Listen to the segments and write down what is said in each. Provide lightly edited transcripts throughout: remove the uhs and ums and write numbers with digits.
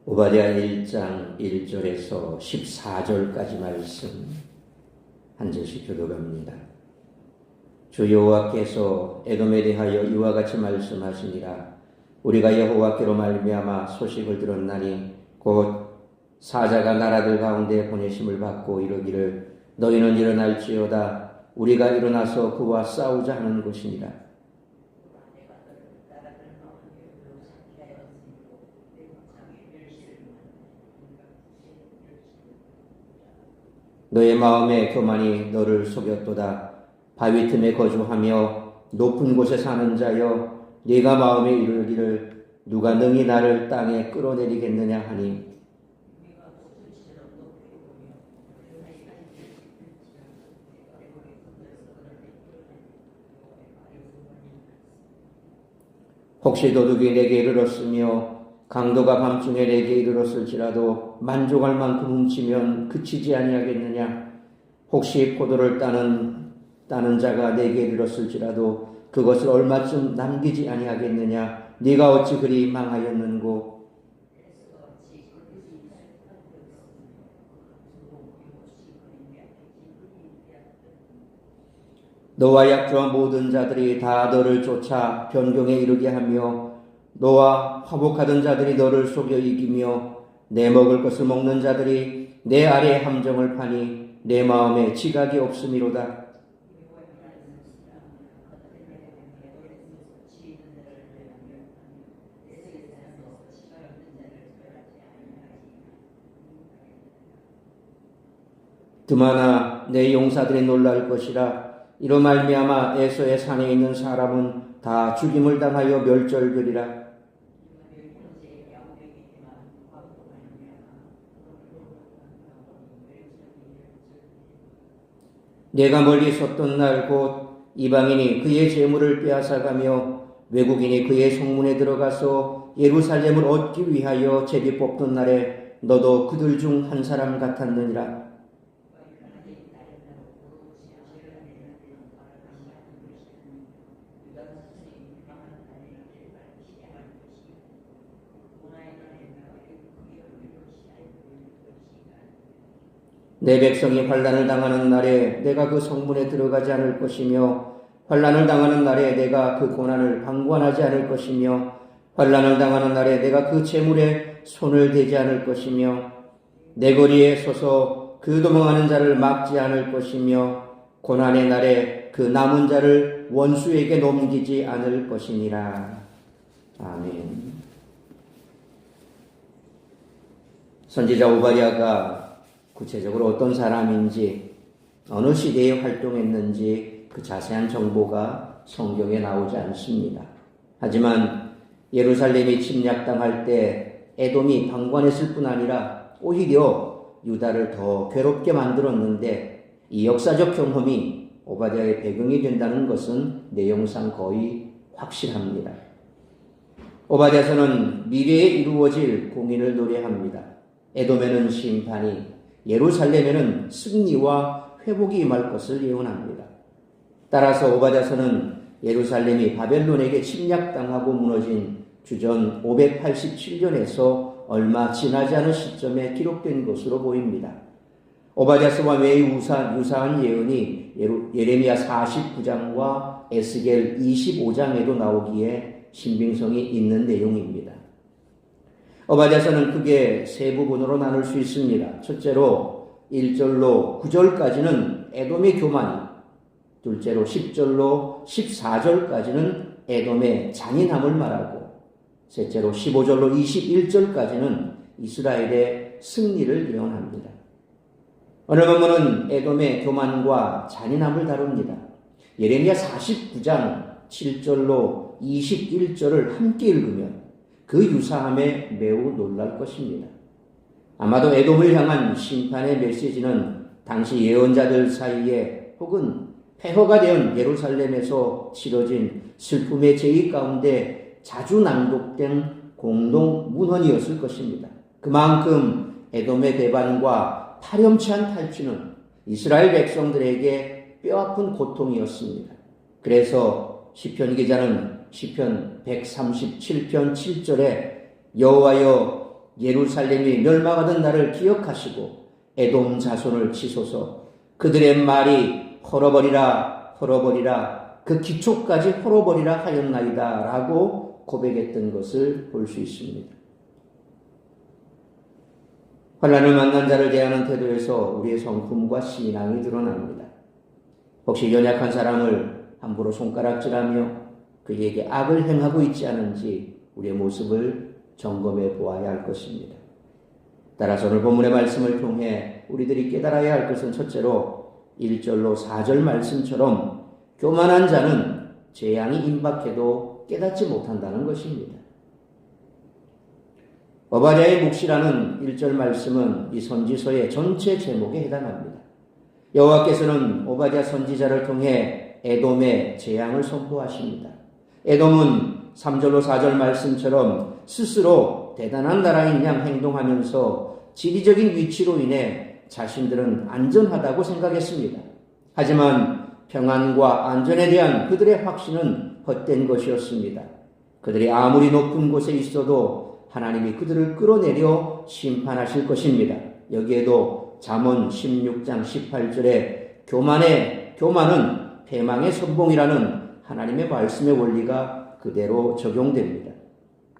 오바댜 1장 1절에서 14절까지 말씀 한 절씩 교독합니다. 주 여호와께서 에돔에 대하여 이와 같이 말씀하시니라. 우리가 여호와께로 말미암아 소식을 들었나니 곧 사자가 나라들 가운데 보내심을 받고 이르기를 너희는 일어날지어다. 우리가 일어나서 그와 싸우자 하는 것이니라. 너의 마음의 교만이 너를 속였도다. 바위 틈에 거주하며 높은 곳에 사는 자여, 네가 마음에 이르기를 누가 능히 나를 땅에 끌어내리겠느냐 하니, 혹시 도둑이 내게 이르렀으며 강도가 밤중에 내게 이르렀을지라도 만족할 만큼 훔치면 그치지 아니하겠느냐? 혹시 포도를 따는 자가 내게 이르렀을지라도 그것을 얼마쯤 남기지 아니하겠느냐? 네가 어찌 그리 망하였는고? 너와 약조한 모든 자들이 다 너를 쫓아 변경에 이르게 하며 너와 화복하던 자들이 너를 속여 이기며 내 먹을 것을 먹는 자들이 내 아래에 함정을 파니 내 마음에 지각이 없음이로다. 드마나 내 용사들이 놀랄 것이라. 이로 말미암아 에서의 산에 있는 사람은 다 죽임을 당하여 멸절되리라. 내가 멀리 섰던 날 곧 이방인이 그의 재물을 빼앗아가며 외국인이 그의 성문에 들어가서 예루살렘을 얻기 위하여 제비 뽑던 날에 너도 그들 중 한 사람 같았느니라. 내 백성이 환난을 당하는 날에 내가 그 성문에 들어가지 않을 것이며 환난을 당하는 날에 내가 그 고난을 방관하지 않을 것이며 환난을 당하는 날에 내가 그 재물에 손을 대지 않을 것이며 내 거리에 서서 그 도망하는 자를 막지 않을 것이며 고난의 날에 그 남은 자를 원수에게 넘기지 않을 것이니라. 아멘. 선지자 오바댜가 구체적으로 어떤 사람인지 어느 시대에 활동했는지 그 자세한 정보가 성경에 나오지 않습니다. 하지만 예루살렘이 침략당할 때 에돔이 방관했을 뿐 아니라 오히려 유다를 더 괴롭게 만들었는데 이 역사적 경험이 오바댜의 배경이 된다는 것은 내용상 거의 확실합니다. 오바댜서는 미래에 이루어질 공의를 노래합니다. 에돔에는 심판이, 예루살렘에는 승리와 회복이 임할 것을 예언합니다. 따라서 오바댜서는 예루살렘이 바벨론에게 침략당하고 무너진 주전 587년에서 얼마 지나지 않은 시점에 기록된 것으로 보입니다. 오바댜서와 매우 유사한 예언이 예레미야 49장과 에스겔 25장에도 나오기에 신빙성이 있는 내용입니다. 오바댜서는 크게 세 부분으로 나눌 수 있습니다. 첫째로 1절로 9절까지는 에돔의 교만이, 둘째로 10절로 14절까지는 에돔의 잔인함을 말하고, 셋째로 15절로 21절까지는 이스라엘의 승리를 예언합니다. 오늘 본문은 에돔의 교만과 잔인함을 다룹니다. 예레미야 49장 7절로 21절을 함께 읽으면 그 유사함에 매우 놀랄 것입니다. 아마도 에돔을 향한 심판의 메시지는 당시 예언자들 사이에 혹은 폐허가 된 예루살렘에서 치러진 슬픔의 제의 가운데 자주 낭독된 공동 문헌이었을 것입니다. 그만큼 에돔의 배반과 파렴치 않은 탈취는 이스라엘 백성들에게 뼈아픈 고통이었습니다. 그래서 시편 기자는 시편 137편 7절에 여호와여 예루살렘이 멸망하던 날을 기억하시고 에돔 자손을 치소서. 그들의 말이 헐어버리라 헐어버리라 그 기초까지 헐어버리라 하였나이다 라고 고백했던 것을 볼 수 있습니다. 환난을 만난 자를 대하는 태도에서 우리의 성품과 신앙이 드러납니다. 혹시 연약한 사람을 함부로 손가락질하며 그에게 악을 행하고 있지 않은지 우리의 모습을 점검해 보아야 할 것입니다. 따라서 오늘 본문의 말씀을 통해 우리들이 깨달아야 할 것은 첫째로 1절로 4절 말씀처럼 교만한 자는 재앙이 임박해도 깨닫지 못한다는 것입니다. 오바댜의 묵시라는 1절 말씀은 이 선지서의 전체 제목에 해당합니다. 여호와께서는 오바댜 선지자를 통해 에돔의 재앙을 선포하십니다. 에돔은 3절로 4절 말씀처럼 스스로 대단한 나라인 양 행동하면서 지리적인 위치로 인해 자신들은 안전하다고 생각했습니다. 하지만 평안과 안전에 대한 그들의 확신은 헛된 것이었습니다. 그들이 아무리 높은 곳에 있어도 하나님이 그들을 끌어내려 심판하실 것입니다. 여기에도 잠언 16장 18절에 교만은 패망의 선봉이라는 하나님의 말씀의 원리가 그대로 적용됩니다.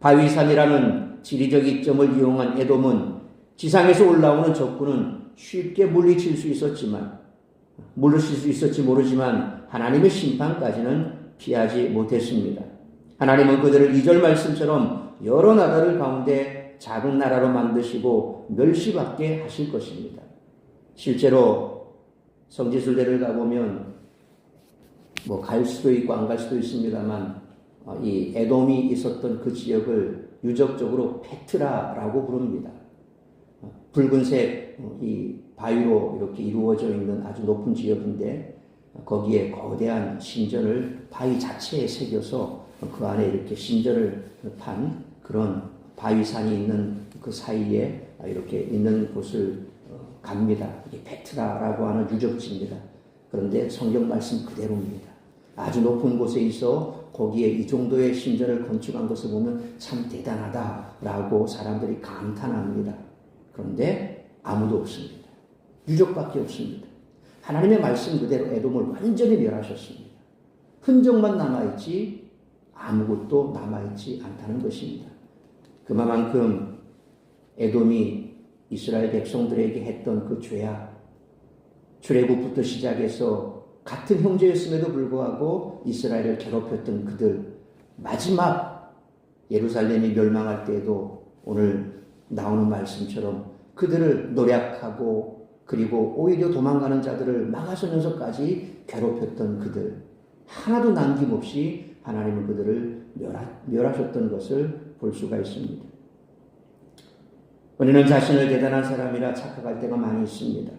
바위산이라는 지리적 이점을 이용한 에돔은 지상에서 올라오는 적군은 쉽게 물리칠 수 있었지 모르지만 하나님의 심판까지는 피하지 못했습니다. 하나님은 그들을 2절 말씀처럼 여러 나라들 가운데 작은 나라로 만드시고 멸시받게 하실 것입니다. 실제로 성지순례를 가보면 갈 수도 있고 안 갈 수도 있습니다만 이 에돔이 있었던 그 지역을 유적적으로 페트라라고 부릅니다. 붉은색 이 바위로 이렇게 이루어져 있는 아주 높은 지역인데 거기에 거대한 신전을 바위 자체에 새겨서 그 안에 이렇게 신전을 판 그런 바위산이 있는 그 사이에 이렇게 있는 곳을 갑니다. 이게 페트라라고 하는 유적지입니다. 그런데 성경 말씀 그대로입니다. 아주 높은 곳에 있어 거기에 이 정도의 신전을 건축한 것을 보면 참 대단하다라고 사람들이 감탄합니다. 그런데 아무도 없습니다. 유적밖에 없습니다. 하나님의 말씀 그대로 에돔을 완전히 멸하셨습니다. 흔적만 남아있지 아무것도 남아있지 않다는 것입니다. 그만큼 에돔이 이스라엘 백성들에게 했던 그 죄악, 출애굽부터 시작해서 같은 형제였음에도 불구하고 이스라엘을 괴롭혔던 그들, 마지막 예루살렘이 멸망할 때에도 오늘 나오는 말씀처럼 그들을 노략하고 그리고 오히려 도망가는 자들을 막아서면서까지 괴롭혔던 그들, 하나도 남김없이 하나님은 그들을 멸하셨던 것을 볼 수가 있습니다. 우리는 자신을 대단한 사람이라 착각할 때가 많이 있습니다.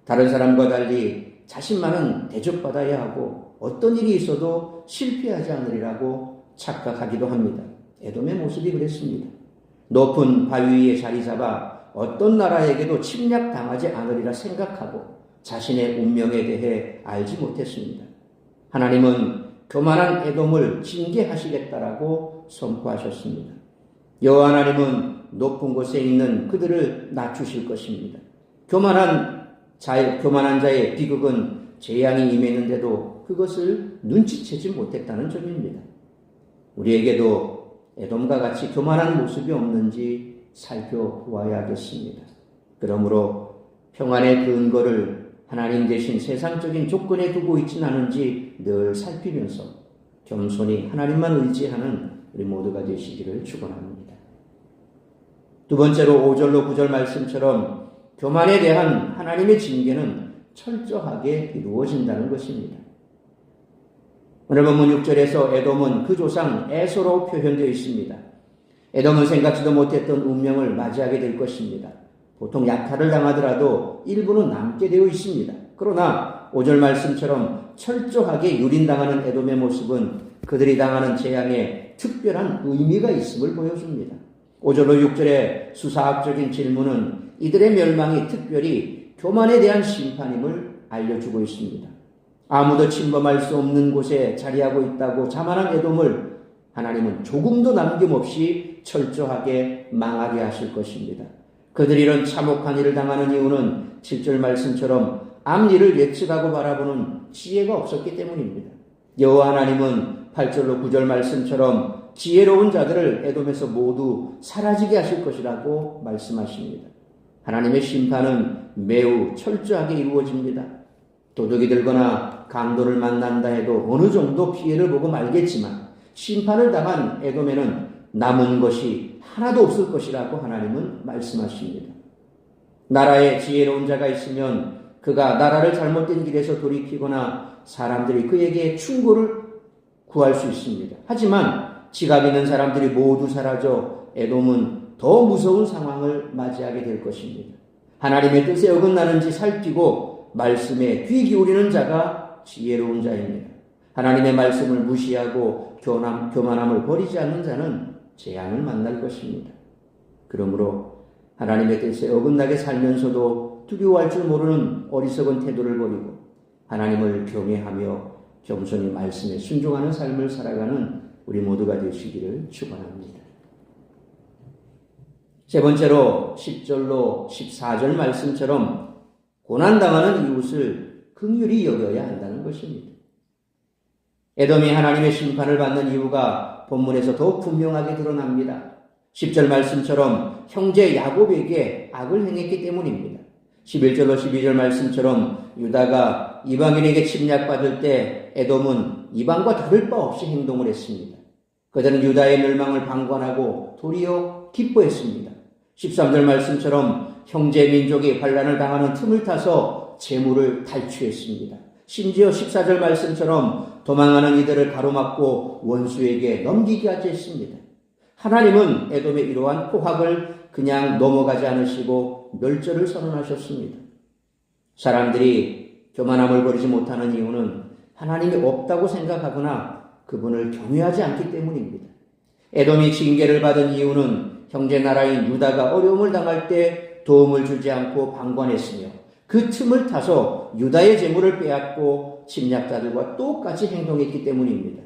다른 사람과 달리 자신만은 대접받아야 하고 어떤 일이 있어도 실패하지 않으리라고 착각하기도 합니다. 에돔의 모습이 그랬습니다. 높은 바위 위에 자리 잡아 어떤 나라에게도 침략당하지 않으리라 생각하고 자신의 운명에 대해 알지 못했습니다. 하나님은 교만한 에돔을 징계하시겠다라고 선포하셨습니다. 여호와 하나님은 높은 곳에 있는 그들을 낮추실 것입니다. 교만한 자의 비극은 재앙이 임했는데도 그것을 눈치채지 못했다는 점입니다. 우리에게도 에돔과 같이 교만한 모습이 없는지 살펴보아야겠습니다. 그러므로 평안의 근거를 하나님 대신 세상적인 조건에 두고 있지는 않은지 늘 살피면서 겸손히 하나님만 의지하는 우리 모두가 되시기를 축원합니다. 두 번째로 5절로 9절 말씀처럼 교만에 대한 하나님의 징계는 철저하게 이루어진다는 것입니다. 오늘 본문 6절에서 에돔은 그 조상 에서로 표현되어 있습니다. 에돔은 생각지도 못했던 운명을 맞이하게 될 것입니다. 보통 약탈을 당하더라도 일부는 남게 되어 있습니다. 그러나 5절 말씀처럼 철저하게 유린당하는 에돔의 모습은 그들이 당하는 재앙에 특별한 의미가 있음을 보여줍니다. 5절로 6절의 수사학적인 질문은 이들의 멸망이 특별히 교만에 대한 심판임을 알려주고 있습니다. 아무도 침범할 수 없는 곳에 자리하고 있다고 자만한 에돔을 하나님은 조금도 남김없이 철저하게 망하게 하실 것입니다. 그들이 이런 참혹한 일을 당하는 이유는 7절 말씀처럼 앞일을 예측하고 바라보는 지혜가 없었기 때문입니다. 여호와 하나님은 8절로 9절 말씀처럼 지혜로운 자들을 에돔에서 모두 사라지게 하실 것이라고 말씀하십니다. 하나님의 심판은 매우 철저하게 이루어집니다. 도둑이 들거나 강도를 만난다 해도 어느 정도 피해를 보고 말겠지만 심판을 당한 에돔에는 남은 것이 하나도 없을 것이라고 하나님은 말씀하십니다. 나라에 지혜로운 자가 있으면 그가 나라를 잘못된 길에서 돌이키거나 사람들이 그에게 충고를 구할 수 있습니다. 하지만 지각 있는 사람들이 모두 사라져 에돔은 더 무서운 상황을 맞이하게 될 것입니다. 하나님의 뜻에 어긋나는지 살피고 말씀에 귀 기울이는 자가 지혜로운 자입니다. 하나님의 말씀을 무시하고 교만함을 버리지 않는 자는 재앙을 만날 것입니다. 그러므로 하나님의 뜻에 어긋나게 살면서도 두려워할 줄 모르는 어리석은 태도를 버리고 하나님을 경외하며 겸손히 말씀에 순종하는 삶을 살아가는 우리 모두가 되시기를 축원합니다. 세 번째로 10절로 14절 말씀처럼 고난당하는 이웃을 긍휼히 여겨야 한다는 것입니다. 에돔이 하나님의 심판을 받는 이유가 본문에서 더욱 분명하게 드러납니다. 10절 말씀처럼 형제 야곱에게 악을 행했기 때문입니다. 11절로 12절 말씀처럼 유다가 이방인에게 침략받을 때 에돔은 이방과 다를 바 없이 행동을 했습니다. 그들은 유다의 멸망을 방관하고 도리어 기뻐했습니다. 13절 말씀처럼 형제 민족이 환난을 당하는 틈을 타서 재물을 탈취했습니다. 심지어 14절 말씀처럼 도망하는 이들을 가로막고 원수에게 넘기기까지 했습니다. 하나님은 에돔의 이러한 포악을 그냥 넘어가지 않으시고 멸절을 선언하셨습니다. 사람들이 교만함을 버리지 못하는 이유는 하나님이 없다고 생각하거나 그분을 경외하지 않기 때문입니다. 에돔이 징계를 받은 이유는 형제 나라인 유다가 어려움을 당할 때 도움을 주지 않고 방관했으며 그 틈을 타서 유다의 재물을 빼앗고 침략자들과 똑같이 행동했기 때문입니다.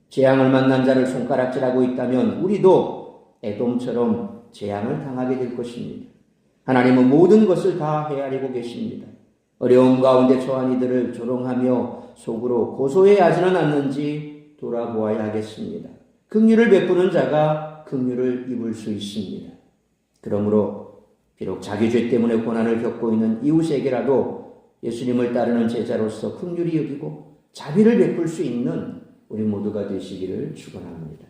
재앙을 만난 자를 손가락질하고 있다면 우리도 에돔처럼 재앙을 당하게 될 것입니다. 하나님은 모든 것을 다 헤아리고 계십니다. 어려움 가운데 처한 이들을 조롱하며 속으로 고소해 하지는 않는지 돌아보아야 하겠습니다. 긍휼을 베푸는 자가 긍휼을 입을 수 있습니다. 그러므로 비록 자기 죄 때문에 고난을 겪고 있는 이웃에게라도 예수님을 따르는 제자로서 긍휼히 여기고 자비를 베풀 수 있는 우리 모두가 되시기를 축원합니다.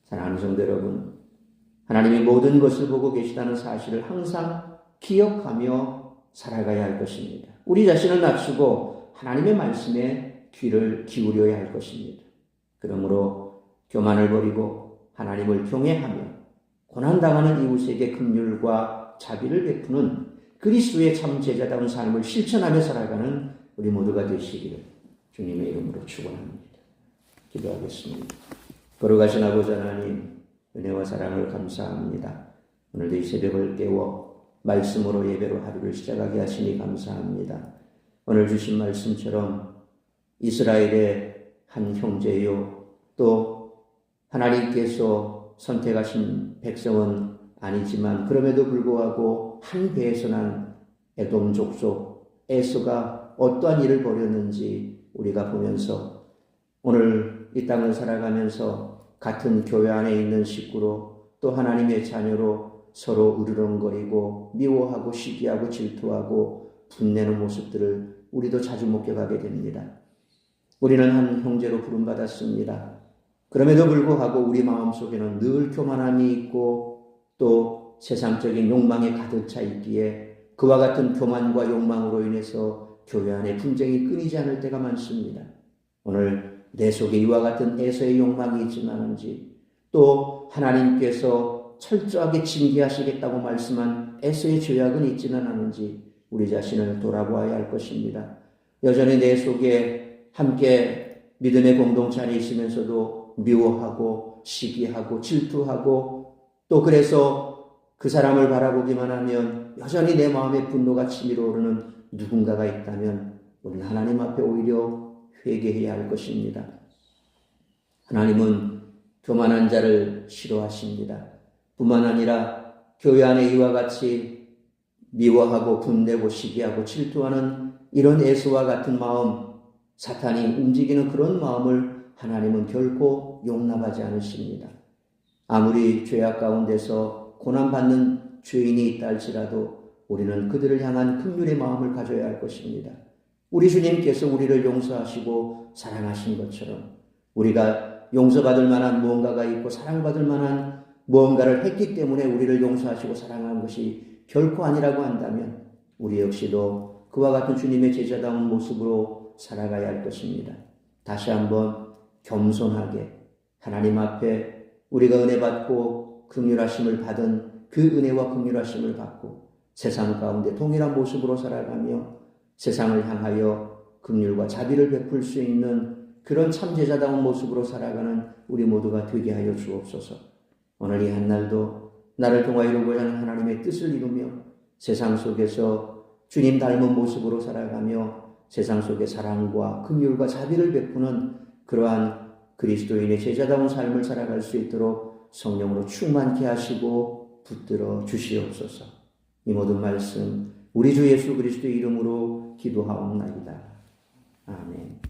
사랑하는 성도 여러분, 하나님이 모든 것을 보고 계시다는 사실을 항상 기억하며 살아가야 할 것입니다. 우리 자신을 낮추고 하나님의 말씀에 귀를 기울여야 할 것입니다. 그러므로 교만을 버리고 하나님을 경외하며 고난당하는 이웃에게 긍휼과 자비를 베푸는 그리스도의 참 제자다운 삶을 실천하며 살아가는 우리 모두가 되시기를 주님의 이름으로 축원합니다. 기도하겠습니다. 거룩하신 아버지 하나님, 은혜와 사랑을 감사합니다. 오늘도 이 새벽을 깨워 말씀으로 예배로 하루를 시작하게 하시니 감사합니다. 오늘 주신 말씀처럼 이스라엘의 한 형제요, 또 하나님께서 선택하신 백성은 아니지만 그럼에도 불구하고 한 배에서 난 에돔 족속 에서가 어떠한 일을 벌였는지 우리가 보면서 오늘 이 땅을 살아가면서 같은 교회 안에 있는 식구로 또 하나님의 자녀로 서로 으르렁거리고 미워하고 시기하고 질투하고 분내는 모습들을 우리도 자주 목격하게 됩니다. 우리는 한 형제로 부름받았습니다. 그럼에도 불구하고 우리 마음속에는 늘 교만함이 있고 또 세상적인 욕망에 가득 차 있기에 그와 같은 교만과 욕망으로 인해서 교회 안에 분쟁이 끊이지 않을 때가 많습니다. 오늘 내 속에 이와 같은 에서의 욕망이 있지는 않은지 또 하나님께서 철저하게 징계하시겠다고 말씀한 에서의 죄악은 있지는 않은지 우리 자신을 돌아보아야 할 것입니다. 여전히 내 속에 함께 믿음의 공동체 안에 있으면서도 미워하고 시기하고 질투하고 또 그래서 그 사람을 바라보기만 하면 여전히 내 마음에 분노가 치밀어 오르는 누군가가 있다면 우리는 하나님 앞에 오히려 회개해야 할 것입니다. 하나님은 교만한 자를 싫어하십니다. 뿐만 아니라 교회 안에 이와 같이 미워하고 분내고 시기하고 질투하는 이런 에서와 같은 마음, 사탄이 움직이는 그런 마음을 하나님은 결코 용납하지 않으십니다. 아무리 죄악 가운데서 고난받는 죄인이 있다 할지라도 우리는 그들을 향한 긍휼의 마음을 가져야 할 것입니다. 우리 주님께서 우리를 용서하시고 사랑하신 것처럼 우리가 용서받을 만한 무언가가 있고 사랑받을 만한 무언가를 했기 때문에 우리를 용서하시고 사랑한 것이 결코 아니라고 한다면 우리 역시도 그와 같은 주님의 제자다운 모습으로 살아가야 할 것입니다. 다시 한번 겸손하게 하나님 앞에 우리가 은혜 받고 긍휼하심을 받은 그 은혜와 긍휼하심을 받고 세상 가운데 동일한 모습으로 살아가며 세상을 향하여 긍휼과 자비를 베풀 수 있는 그런 참 제자다운 모습으로 살아가는 우리 모두가 되게 하여 주옵소서. 오늘 이 한날도 나를 통하여 이루고자 하는 하나님의 뜻을 이루며 세상 속에서 주님 닮은 모습으로 살아가며 세상 속에 사랑과 긍휼과 자비를 베푸는 그러한 그리스도인의 제자다운 삶을 살아갈 수 있도록 성령으로 충만케 하시고 붙들어 주시옵소서. 이 모든 말씀 우리 주 예수 그리스도의 이름으로 기도하옵나이다. 아멘.